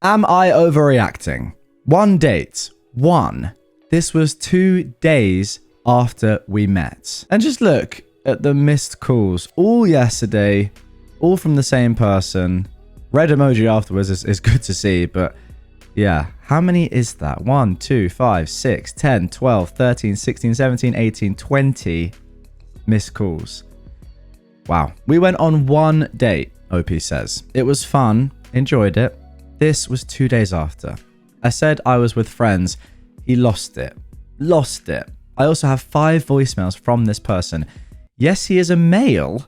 Am I overreacting? One date. One. This was 2 days after we met. And just look at the missed calls. All yesterday, all from the same person. Red emoji afterwards is good to see, but yeah. How many is that? 1, 2, 5, 6, 10, 12, 13, 16, 17, 18, 20 missed calls. Wow. We went on one date, OP says. It was fun. Enjoyed it. This was 2 days after. I said I was with friends. He lost it. Lost it. I also have 5 voicemails from this person. Yes, he is a male.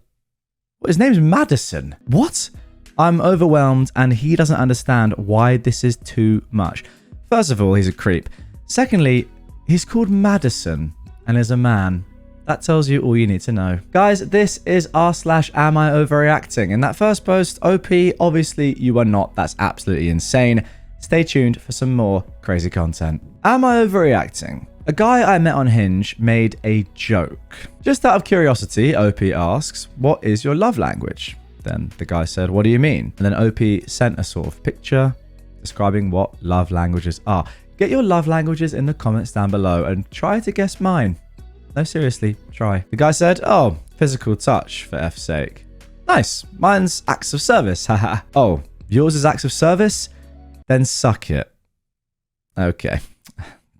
His name's Madison. What? I'm overwhelmed and he doesn't understand why this is too much. First of all, he's a creep. Secondly, he's called Madison and is a man. That tells you all you need to know. Guys, this is r/am I overreacting. In that first post, OP, obviously you are not. That's absolutely insane. Stay tuned for some more crazy content. Am I overreacting? A guy I met on Hinge made a joke. Just out of curiosity, OP asks, what is your love language? Then the guy said, what do you mean? And then OP sent a sort of picture describing what love languages are. Get your love languages in the comments down below and try to guess mine. No, seriously, try. The guy said, oh, physical touch for F's sake. Nice. Mine's acts of service. Haha. Oh, yours is acts of service? Then suck it. Okay.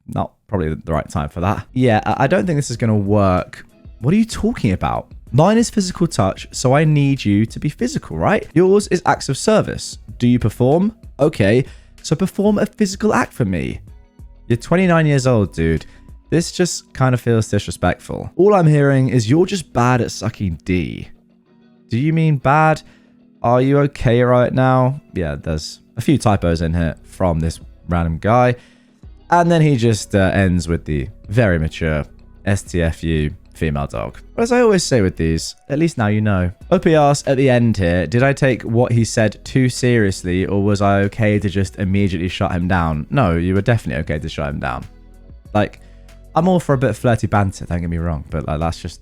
Not probably the right time for that. Yeah, I don't think this is going to work. What are you talking about? Mine is physical touch, so I need you to be physical, right? Yours is acts of service. Do you perform? Okay, so perform a physical act for me. You're 29 years old, dude. This just kind of feels disrespectful. All I'm hearing is you're just bad at sucking D. Do you mean bad? Are you okay right now? Yeah, there's a few typos in here from this random guy. And then he just ends with the very mature STFU female dog. But as I always say with these, at least now you know. OP asks at the end here, did I take what he said too seriously or was I okay to just immediately shut him down? No, you were definitely okay to shut him down. Like, I'm all for a bit of flirty banter, don't get me wrong, but like that's just,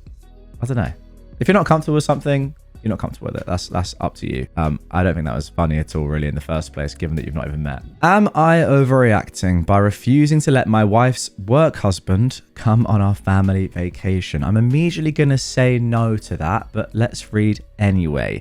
I don't know. If you're not comfortable with something, you're not comfortable with it. That's up to you. I don't think that was funny at all really in the first place, given that you've not even met. Am I overreacting by refusing to let my wife's work husband come on our family vacation? I'm immediately going to say no to that, but let's read anyway.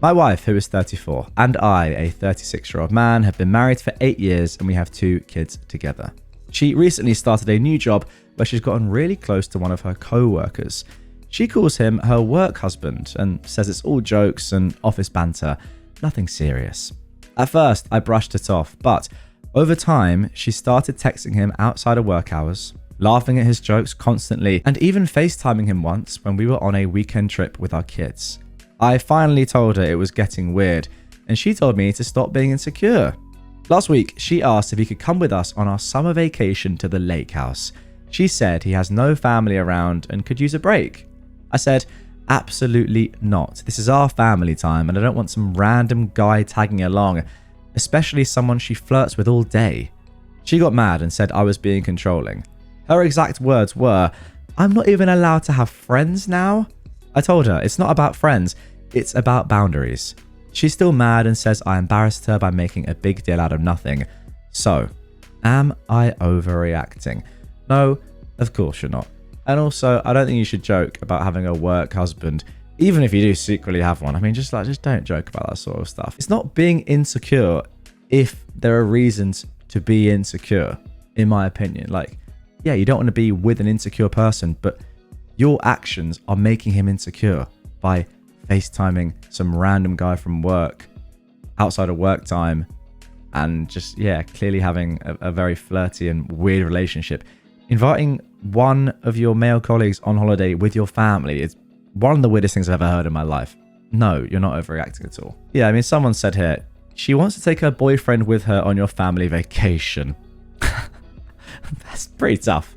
My wife, who is 34, and I, a 36-year-old man, have been married for 8 years and we have 2 kids together. She recently started a new job where she's gotten really close to one of her co-workers. She calls him her work husband and says it's all jokes and office banter, nothing serious. At first, I brushed it off, but over time, she started texting him outside of work hours, laughing at his jokes constantly, and even FaceTiming him once when we were on a weekend trip with our kids. I finally told her it was getting weird, and she told me to stop being insecure. Last week, she asked if he could come with us on our summer vacation to the lake house. She said he has no family around and could use a break. I said, absolutely not. This is our family time and I don't want some random guy tagging along, especially someone she flirts with all day. She got mad and said I was being controlling. Her exact words were, I'm not even allowed to have friends now? I told her it's not about friends, it's about boundaries. She's still mad and says I embarrassed her by making a big deal out of nothing. So, am I overreacting? No, of course you're not. And also, I don't think you should joke about having a work husband, even if you do secretly have one. I mean, just don't joke about that sort of stuff. It's not being insecure if there are reasons to be insecure, in my opinion. Like, yeah, you don't want to be with an insecure person, but your actions are making him insecure by FaceTiming some random guy from work outside of work time and just, yeah, clearly having a very flirty and weird relationship. Inviting one of your male colleagues on holiday with your family is one of the weirdest things I've ever heard in my life. No, you're not overreacting at all. Yeah, I mean, someone said here, she wants to take her boyfriend with her on your family vacation. That's pretty tough.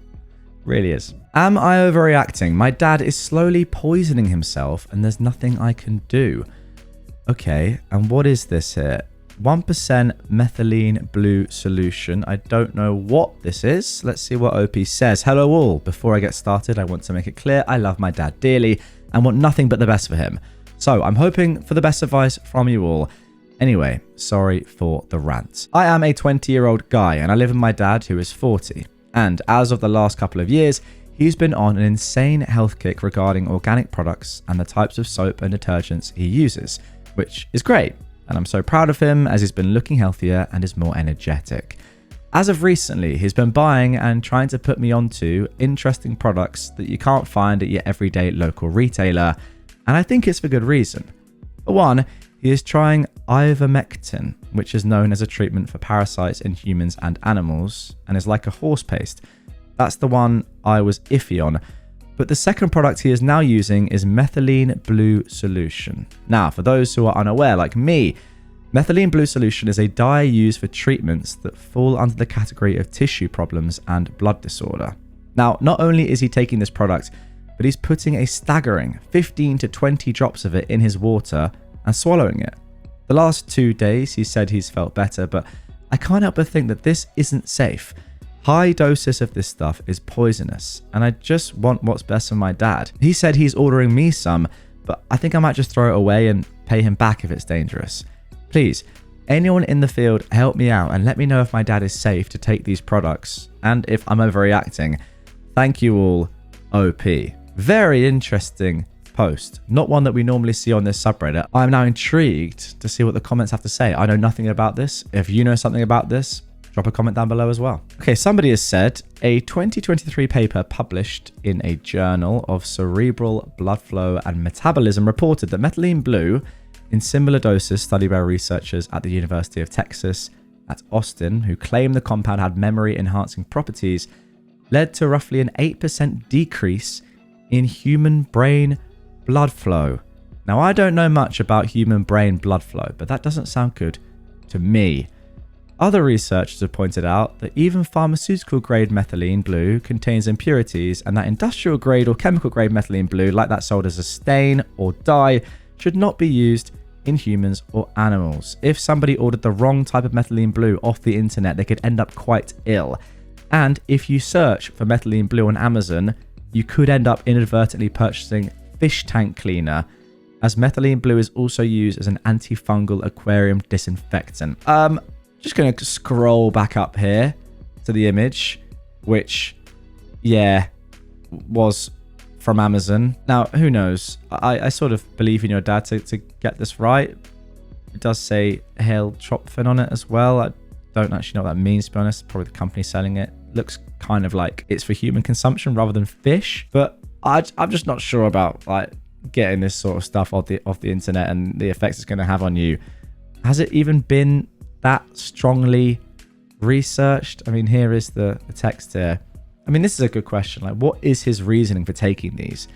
Really is. Am I overreacting? My dad is slowly poisoning himself and there's nothing I can do. Okay, and what is this here? 1% methylene blue solution. I don't know what this is. Let's see what OP says. Hello all. Before I get started, I want to make it clear I love my dad dearly and want nothing but the best for him. So I'm hoping for the best advice from you all. Anyway, sorry for the rant. I am a 20-year-old guy and I live with my dad who is 40. And as of the last couple of years, he's been on an insane health kick regarding organic products and the types of soap and detergents he uses, which is great. And I'm so proud of him as he's been looking healthier and is more energetic. As of recently, he's been buying and trying to put me onto interesting products that you can't find at your everyday local retailer, and I think it's for good reason. For one, he is trying ivermectin, which is known as a treatment for parasites in humans and animals, and is like a horse paste. That's the one I was iffy on. But the second product he is now using is methylene blue solution. Now, for those who are unaware, like me, methylene blue solution is a dye used for treatments that fall under the category of tissue problems and blood disorder. Now, not only is he taking this product, but he's putting a staggering 15 to 20 drops of it in his water and swallowing it. The last 2 days, he said he's felt better, but I can't help but think that this isn't safe. High doses of this stuff is poisonous, and I just want what's best for my dad. He said he's ordering me some, but I think I might just throw it away and pay him back if it's dangerous. Please, anyone in the field, help me out and let me know if my dad is safe to take these products, and if I'm overreacting. Thank you all, OP. Very interesting post. Not one that we normally see on this subreddit. I'm now intrigued to see what the comments have to say. I know nothing about this. If you know something about this, drop a comment down below as well. Okay, somebody has said, a 2023 paper published in a journal of cerebral blood flow and metabolism reported that methylene blue in similar doses studied by researchers at the University of Texas at Austin, who claimed the compound had memory enhancing properties, led to roughly an 8% decrease in human brain blood flow. Now, I don't know much about human brain blood flow, but that doesn't sound good to me. Other researchers have pointed out that even pharmaceutical grade methylene blue contains impurities, and that industrial grade or chemical grade methylene blue, like that sold as a stain or dye, should not be used in humans or animals. If somebody ordered the wrong type of methylene blue off the internet, they could end up quite ill. And if you search for methylene blue on Amazon, you could end up inadvertently purchasing fish tank cleaner, as methylene blue is also used as an antifungal aquarium disinfectant. Just going to scroll back up here to the image, which, yeah, was from Amazon. Now, who knows? I sort of believe in your dad to get this right. It does say hail trophin on it as well. I don't actually know what that means, to be honest. Probably the company selling it. Looks kind of like it's for human consumption rather than fish. But I'm just not sure about like getting this sort of stuff off the internet and the effects it's going to have on you. Has it even been that strongly researched? I mean, here is the text here. I mean, this is a good question. Like, what is his reasoning for taking these?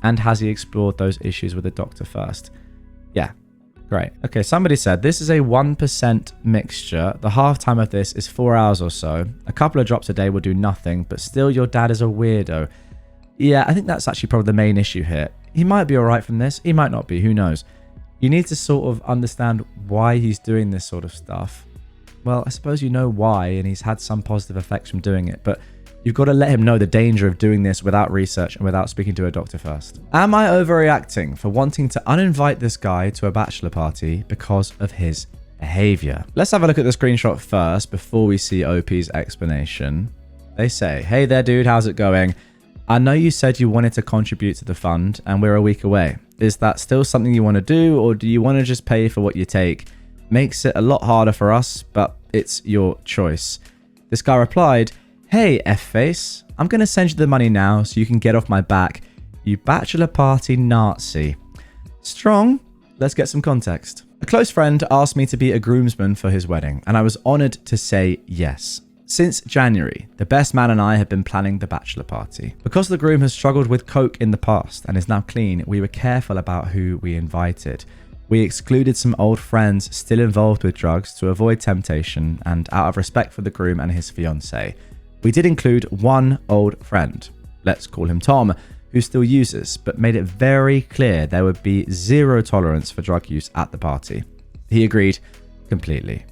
And has he explored those issues with the doctor first? Yeah, great. Okay, somebody said this is a 1% mixture. The half-time of this is 4 hours or so. A couple of drops a day will do nothing, but still your dad is a weirdo. Yeah, I think that's actually probably the main issue here. He might be all right from this. He might not be. Who knows? You need to sort of understand why he's doing this sort of stuff. Well, I suppose you know why, and he's had some positive effects from doing it, but you've got to let him know the danger of doing this without research and without speaking to a doctor first. Am I overreacting for wanting to uninvite this guy to a bachelor party because of his behavior? Let's have a look at the screenshot first before we see OP's explanation. They say, hey there, dude, how's it going? I know you said you wanted to contribute to the fund and we're a week away. Is that still something you want to do, or do you want to just pay for what you take? Makes it a lot harder for us, but it's your choice. This guy replied, hey, F-face, I'm going to send you the money now so you can get off my back, you bachelor party Nazi. Strong? Let's get some context. A close friend asked me to be a groomsman for his wedding, and I was honored to say yes. Since January, the best man and I have been planning the bachelor party. Because the groom has struggled with coke in the past and is now clean, we were careful about who we invited. We excluded some old friends still involved with drugs to avoid temptation, and out of respect for the groom and his fiancée, we did include one old friend, let's call him Tom, who still uses, but made it very clear there would be zero tolerance for drug use at the party. He agreed completely.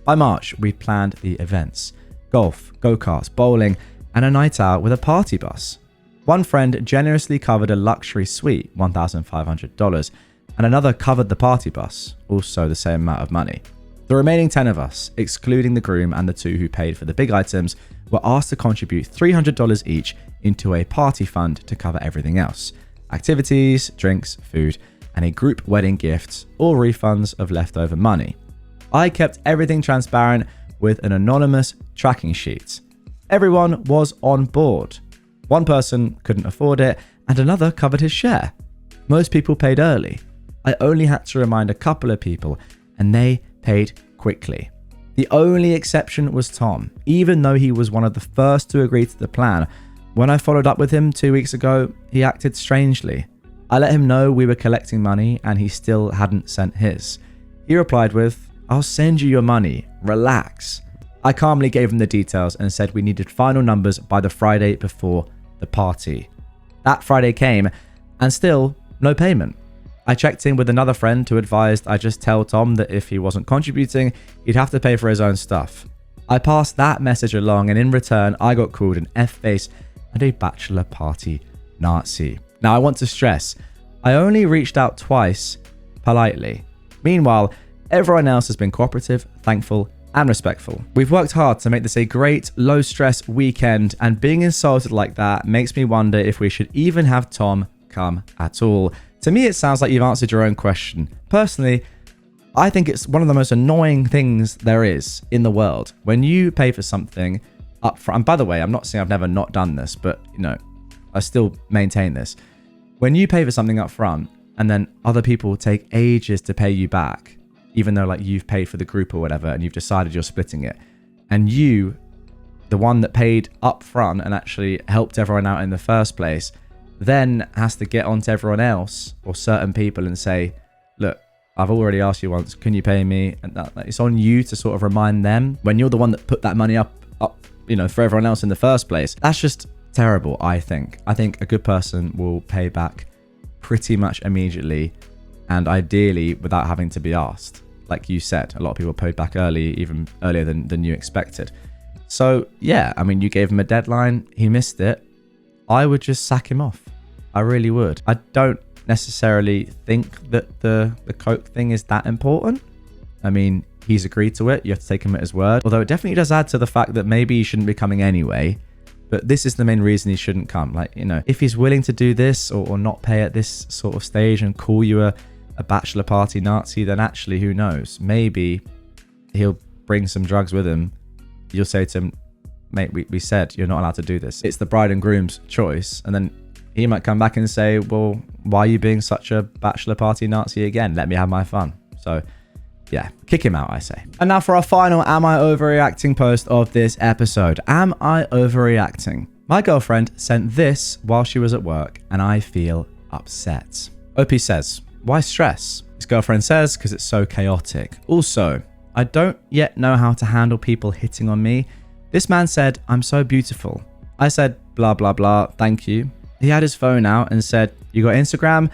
By March, we'd planned the events: golf, go-karts, bowling, and a night out with a party bus. One friend generously covered a luxury suite, $1,500, and another covered the party bus, also the same amount of money. The remaining 10 of us, excluding the groom and the 2 who paid for the big items, were asked to contribute $300 each into a party fund to cover everything else: activities, drinks, food, and a group wedding gift or refunds of leftover money. I kept everything transparent with an anonymous tracking sheet. Everyone was on board. One person couldn't afford it, and another covered his share. Most people paid early. I only had to remind a couple of people, and they paid quickly. The only exception was Tom. Even though he was one of the first to agree to the plan, when I followed up with him 2 weeks ago, he acted strangely. I let him know we were collecting money and he still hadn't sent his. He replied with, "I'll send you your money, relax." I calmly gave him the details and said we needed final numbers by the Friday before the party. That Friday came and still no payment. I checked in with another friend who advised I just tell Tom that if he wasn't contributing, he'd have to pay for his own stuff. I passed that message along, and in return, I got called an F-face and a bachelor party Nazi. Now, I want to stress, I only reached out twice, politely. Meanwhile, everyone else has been cooperative, thankful, and respectful. We've worked hard to make this a great, low-stress weekend, and being insulted like that makes me wonder if we should even have Tom come at all. To me, it sounds like you've answered your own question. Personally, I think it's one of the most annoying things there is in the world. When you pay for something up front, and by the way, I'm not saying I've never not done this, but I still maintain this. When you pay for something up front and then other people take ages to pay you back, even though like you've paid for the group or whatever and you've decided you're splitting it, and you, the one that paid up front and actually helped everyone out in the first place, then has to get on to everyone else or certain people and say, look, I've already asked you once, can you pay me? And that it's on you to sort of remind them when you're the one that put that money up, for everyone else in the first place. That's just terrible, I think. I think a good person will pay back pretty much immediately and ideally without having to be asked. Like you said, a lot of people paid back early, even earlier than you expected. So yeah, I mean, you gave him a deadline, he missed it. I would just sack him off. I really would. I don't necessarily think that the Coke thing is that important. I mean, he's agreed to it. You have to take him at his word. Although it definitely does add to the fact that maybe he shouldn't be coming anyway. But this is the main reason he shouldn't come. Like, if he's willing to do this or not pay at this sort of stage and call you a bachelor party Nazi, then actually, who knows? Maybe he'll bring some drugs with him. You'll say to him, mate, we said you're not allowed to do this. It's the bride and groom's choice. And then he might come back and say, well, why are you being such a bachelor party Nazi again? Let me have my fun. So yeah, kick him out, I say. And now for our final Am I Overreacting post of this episode. Am I overreacting? My girlfriend sent this while she was at work and I feel upset. OP says, why stress? His girlfriend says, because it's so chaotic. Also, I don't yet know how to handle people hitting on me. This man said, I'm so beautiful. I said, blah, blah, blah, thank you. He had his phone out and said, you got Instagram?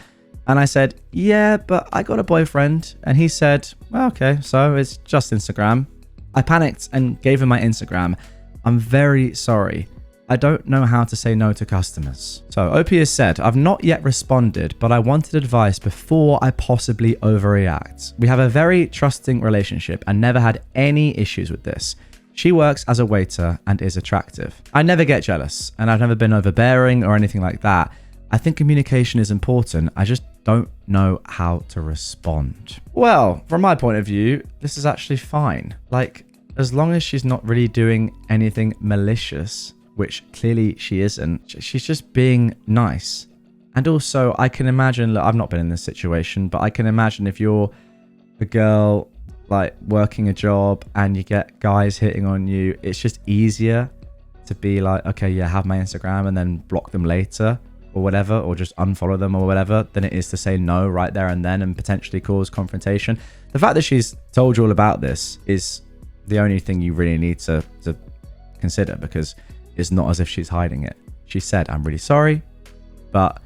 And I said, yeah, but I got a boyfriend. And he said, well, okay, so it's just Instagram. I panicked and gave him my Instagram. I'm very sorry. I don't know how to say no to customers. So OP has said, I've not yet responded, but I wanted advice before I possibly overreact. We have a very trusting relationship and never had any issues with this. She works as a waiter and is attractive. I never get jealous and I've never been overbearing or anything like that. I think communication is important. I just don't know how to respond. Well, from my point of view, this is actually fine. Like, as long as she's not really doing anything malicious, which clearly she isn't, she's just being nice. And also, I can imagine, look, I've not been in this situation, but I can imagine if you're a girl like working a job and you get guys hitting on you, it's just easier to be like, okay, yeah, have my Instagram and then block them later or whatever, or just unfollow them or whatever, than it is to say no right there and then and potentially cause confrontation. The fact that she's told you all about this is the only thing you really need to consider, because it's not as if she's hiding it. She said, I'm really sorry, but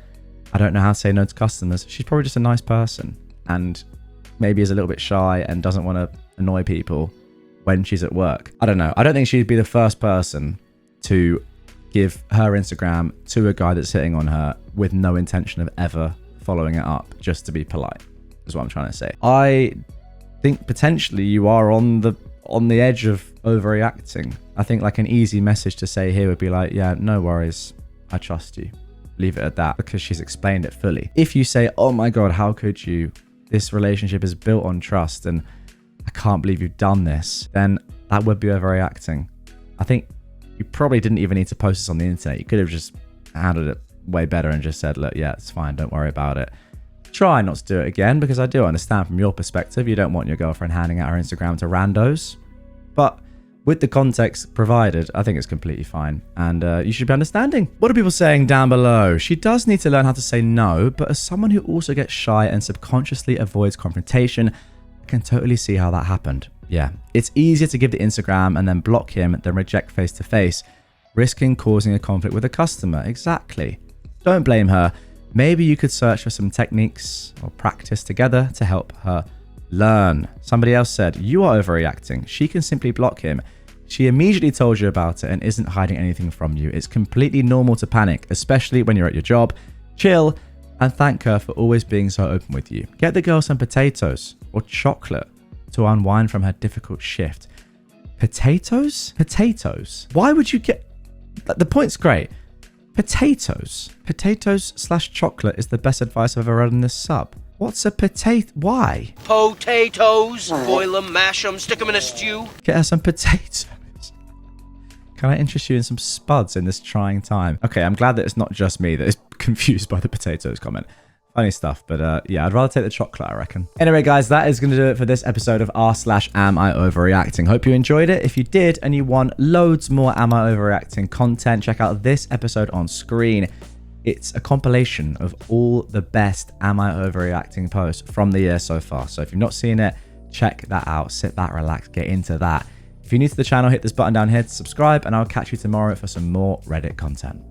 I don't know how to say no to customers. She's probably just a nice person and maybe is a little bit shy and doesn't want to annoy people when she's at work. I don't know. I don't think she'd be the first person to give her Instagram to a guy that's hitting on her with no intention of ever following it up, just to be polite. is what I'm trying to say. I think potentially you are on the edge of overreacting. I think like an easy message to say here would be like, yeah, no worries, I trust you. Leave it at that, because she's explained it fully. If you say, oh my God, how could you? This relationship is built on trust and I can't believe you've done this, then that would be overreacting. I think you probably didn't even need to post this on the internet. You could have just handled it way better and just said, look, yeah, it's fine, don't worry about it. Try not to do it again, because I do understand from your perspective, you don't want your girlfriend handing out her Instagram to randos. But with the context provided, I think it's completely fine. And you should be understanding. What are people saying down below? She does need to learn how to say no, but as someone who also gets shy and subconsciously avoids confrontation, I can totally see how that happened. Yeah, it's easier to give the Instagram and then block him than reject face to face, risking causing a conflict with a customer. Exactly. Don't blame her. Maybe you could search for some techniques or practice together to help her learn. Somebody else said, you are overreacting. She can simply block him. She immediately told you about it and isn't hiding anything from you. It's completely normal to panic, especially when you're at your job. Chill and thank her for always being so open with you. Get the girl some potatoes or chocolate to unwind from her difficult shift. Potatoes? Potatoes? Why would you get... The point's great. Potatoes. Potatoes/chocolate is the best advice I've ever read in this sub. What's a potato? Why? Potatoes. Boil them, mash them, stick them in a stew. Get her some potatoes. Can I interest you in some spuds in this trying time? Okay, I'm glad that it's not just me that is confused by the potatoes comment. Funny stuff, but yeah, I'd rather take the chocolate, I reckon. Anyway, guys, that is going to do it for this episode of r/AmIOverreacting. Hope you enjoyed it. If you did and you want loads more AmIOverreacting content, check out this episode on screen. It's a compilation of all the best AmIOverreacting posts from the year so far. So if you've not seen it, check that out. Sit back, relax, get into that. If you're new to the channel, hit this button down here to subscribe, and I'll catch you tomorrow for some more Reddit content.